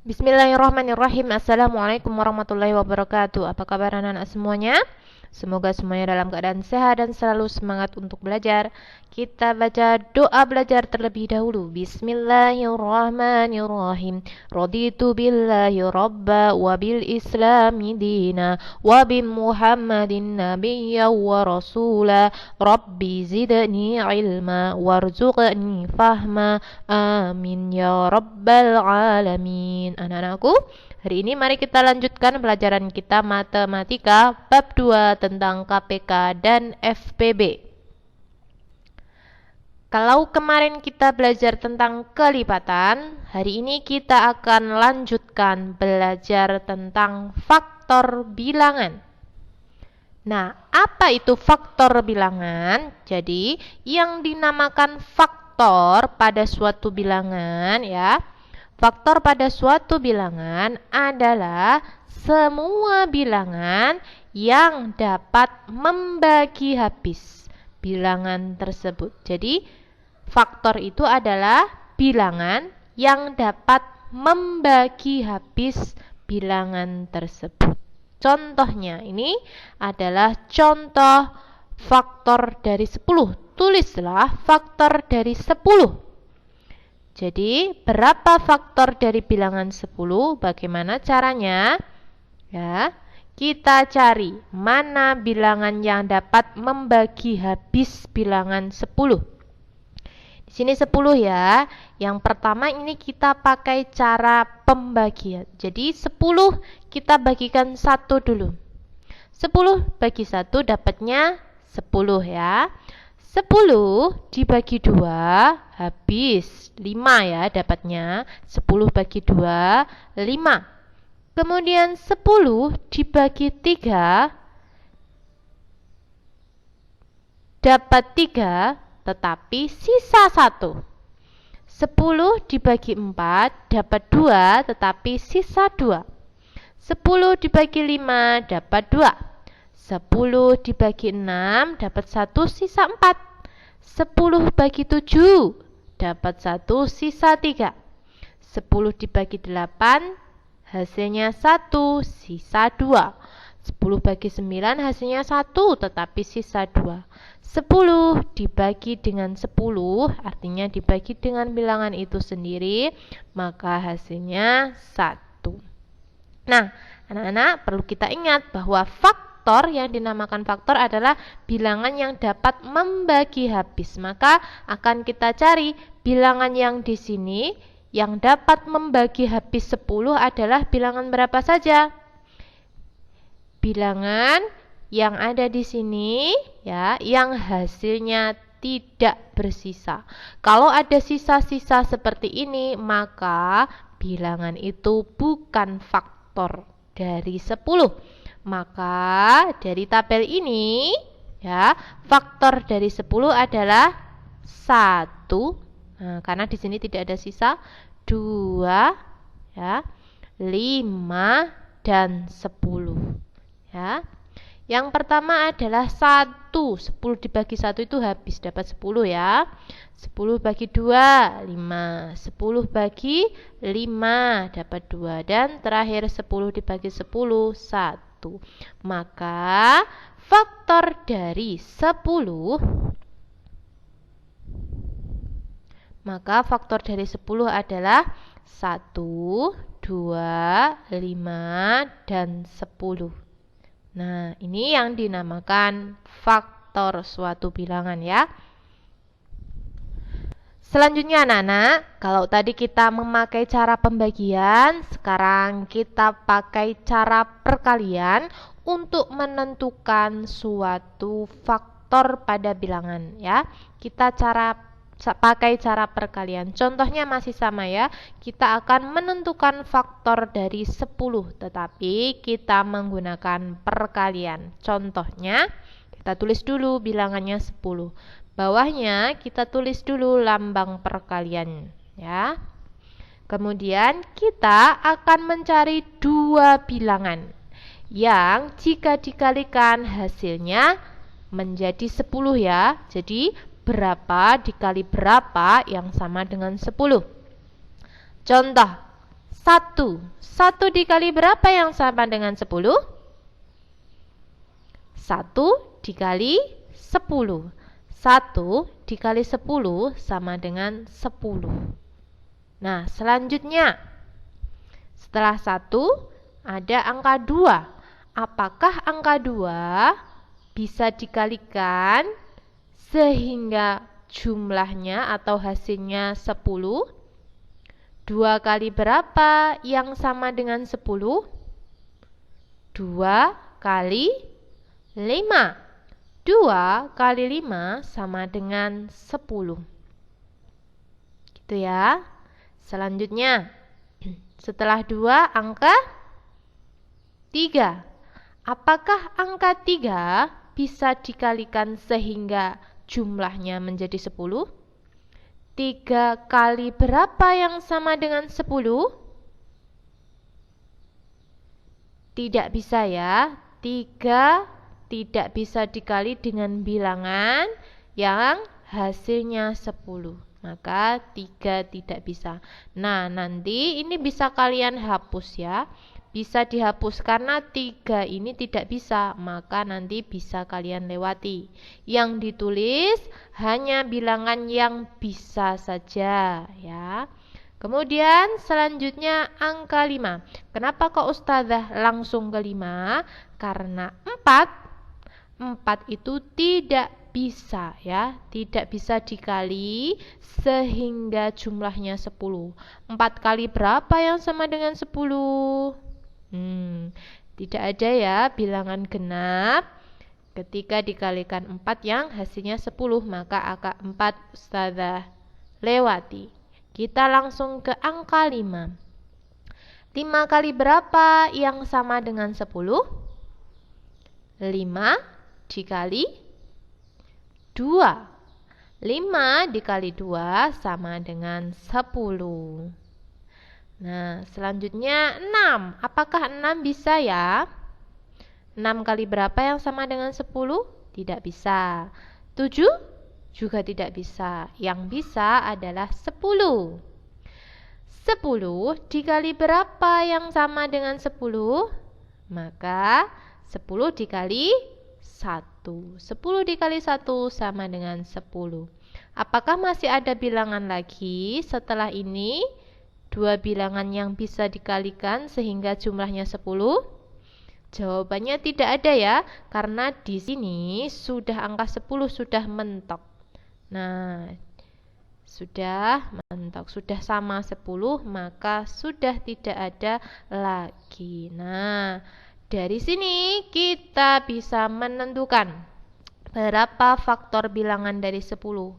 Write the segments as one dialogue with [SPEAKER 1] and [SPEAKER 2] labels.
[SPEAKER 1] Bismillahirrahmanirrahim. Assalamualaikum warahmatullahi wabarakatuh. Apa kabar anak-anak semuanya? Semoga semuanya dalam keadaan sehat dan selalu semangat untuk belajar. Kita baca doa belajar terlebih dahulu. Bismillahirrahmanirrahim. Raditu billahi rabba wa bil islami dina wa bi muhammadin nabiyya wa rasula. Rabbi zidni ilma warzuqni fahma. Amin ya rabbal alamin. Anak-anakku, hari ini mari kita lanjutkan pelajaran kita matematika bab 2 tentang KPK dan FPB. Kalau kemarin kita belajar tentang kelipatan, hari ini kita akan lanjutkan belajar tentang faktor bilangan. Nah, apa itu faktor bilangan? Jadi, yang dinamakan faktor pada suatu bilangan ya. Faktor pada suatu bilangan adalah semua bilangan yang dapat membagi habis bilangan tersebut. Jadi, faktor itu adalah bilangan yang dapat membagi habis bilangan tersebut. Contohnya ini adalah contoh faktor dari 10. Tulislah faktor dari 10. Jadi, berapa faktor dari bilangan 10? Bagaimana caranya? Ya, kita cari mana bilangan yang dapat membagi habis bilangan 10. Di sini 10 ya. Yang pertama ini kita pakai cara pembagian. Jadi, 10 kita bagikan 1 dulu. 10 bagi 1 dapatnya 10 ya. 10 dibagi 2 habis 5 ya dapatnya. 10 bagi 2 5. Kemudian 10 dibagi 3 dapat 3 tetapi sisa 1. 10 dibagi 4 dapat 2 tetapi sisa 2. 10 dibagi 5 dapat 2. 10 dibagi 6 dapat 1 sisa 4. 10 bagi 7 dapat 1 sisa 3. 10 dibagi 8 hasilnya 1 sisa 2. 10 bagi 9 hasilnya 1 tetapi sisa 2. 10 dibagi dengan 10 artinya dibagi dengan bilangan itu sendiri, maka hasilnya 1. Nah, anak-anak perlu kita ingat bahwa faktor yang dinamakan faktor adalah bilangan yang dapat membagi habis. Maka akan kita cari bilangan yang di sini yang dapat membagi habis 10 adalah bilangan berapa saja? Bilangan yang ada di sini ya, yang hasilnya tidak bersisa. Kalau ada sisa-sisa seperti ini, maka bilangan itu bukan faktor dari 10. Maka dari tabel ini ya, faktor dari 10 adalah 1. Nah, karena di sini tidak ada sisa, 2 ya, 5 dan 10 ya. Yang pertama adalah 1. 10 dibagi 1 itu habis dapat 10 ya. 10 bagi 2 5. 10 bagi 5 dapat 2. Dan terakhir 10 dibagi 10 1. Maka faktor dari 10 adalah 1, 2, 5 dan 10. Nah, ini yang dinamakan faktor suatu bilangan ya. Selanjutnya anak-anak, kalau tadi kita memakai cara pembagian, sekarang kita pakai cara perkalian untuk menentukan suatu faktor pada bilangan ya. Kita pakai cara perkalian. Contohnya masih sama ya. Kita akan menentukan faktor dari 10, tetapi kita menggunakan perkalian. Contohnya, kita tulis dulu bilangannya 10. Bawahnya kita tulis dulu lambang perkalian ya. Kemudian kita akan mencari dua bilangan yang jika dikalikan hasilnya menjadi 10 ya. Jadi berapa dikali berapa yang sama dengan 10. Contoh, 1. 1 dikali berapa yang sama dengan 10? 1 dikali 10. 1 dikali 10 sama dengan 10. Nah, selanjutnya setelah 1 ada angka 2. Apakah angka 2 bisa dikalikan sehingga jumlahnya atau hasilnya 10? 2 kali berapa yang sama dengan 10? 2 kali 5. 2 kali 5 sama dengan 10. Gitu ya. Selanjutnya, setelah 2 angka 3. Apakah angka 3 bisa dikalikan sehingga jumlahnya menjadi 10? 3 kali berapa yang sama dengan 10? Tidak bisa ya. 3 tidak bisa dikali dengan bilangan yang hasilnya 10. Maka 3 tidak bisa. Nah, nanti ini bisa kalian hapus ya. Bisa dihapus karena 3 ini tidak bisa, maka nanti bisa kalian lewati. Yang ditulis hanya bilangan yang bisa saja ya. Kemudian selanjutnya angka 5. Kenapa kok Ustazah langsung ke 5? Karena 4 itu tidak bisa ya, tidak bisa dikali sehingga jumlahnya 10. 4 kali berapa yang sama dengan 10? Tidak ada ya bilangan genap ketika dikalikan 4 yang hasilnya 10, maka angka 4 Ustazah lewati. Kita langsung ke angka 5. 5 kali berapa yang sama dengan 10? 5 dikali 2. 5 dikali 2 sama dengan 10. Nah, selanjutnya 6. Apakah 6 bisa ya? 6 kali berapa yang sama dengan 10? Tidak bisa. 7 juga tidak bisa. Yang bisa adalah 10. 10 dikali berapa yang sama dengan 10? Maka 10 dikali 1. 10 dikali 1 sama dengan 10. Apakah masih ada bilangan lagi setelah ini? 2 bilangan yang bisa dikalikan sehingga jumlahnya 10? Jawabannya tidak ada ya, karena di sini sudah angka 10 sudah mentok. Nah, sudah mentok, sudah sama 10, maka sudah tidak ada lagi. Nah, dari sini kita bisa menentukan berapa faktor bilangan dari 10.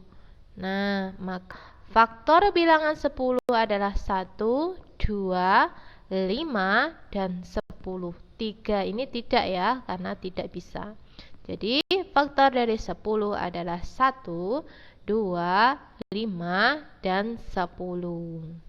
[SPEAKER 1] Nah, maka faktor bilangan 10 adalah 1, 2, 5, dan 10. 3 ini tidak ya, karena tidak bisa. Jadi, faktor dari 10 adalah 1, 2, 5, dan 10.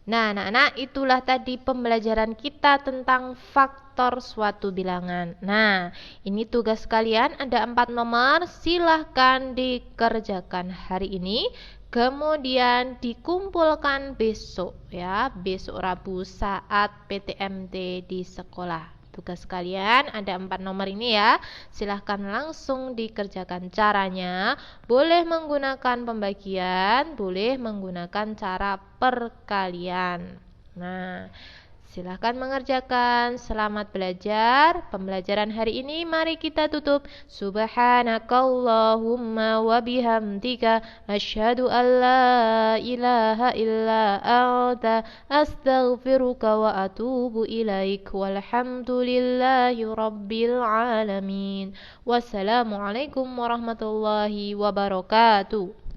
[SPEAKER 1] Nah, anak-anak, itulah tadi pembelajaran kita tentang faktor suatu bilangan. Nah, ini tugas kalian, ada 4 nomor, silahkan dikerjakan hari ini. Kemudian dikumpulkan besok ya, besok Rabu saat PTMT di sekolah. Tugas kalian ada 4 nomor ini ya. Silahkan langsung dikerjakan caranya. Boleh menggunakan pembagian, boleh menggunakan cara perkalian. Nah, silahkan mengerjakan. Selamat belajar. Pembelajaran hari ini mari kita tutup. Subhanakallahumma wa bihamdika asyhadu an la ilaha illa anta astaghfiruka wa atubu ilaik. Walhamdulillahi rabbil alamin. Wassalamualaikum warahmatullahi wabarakatuh.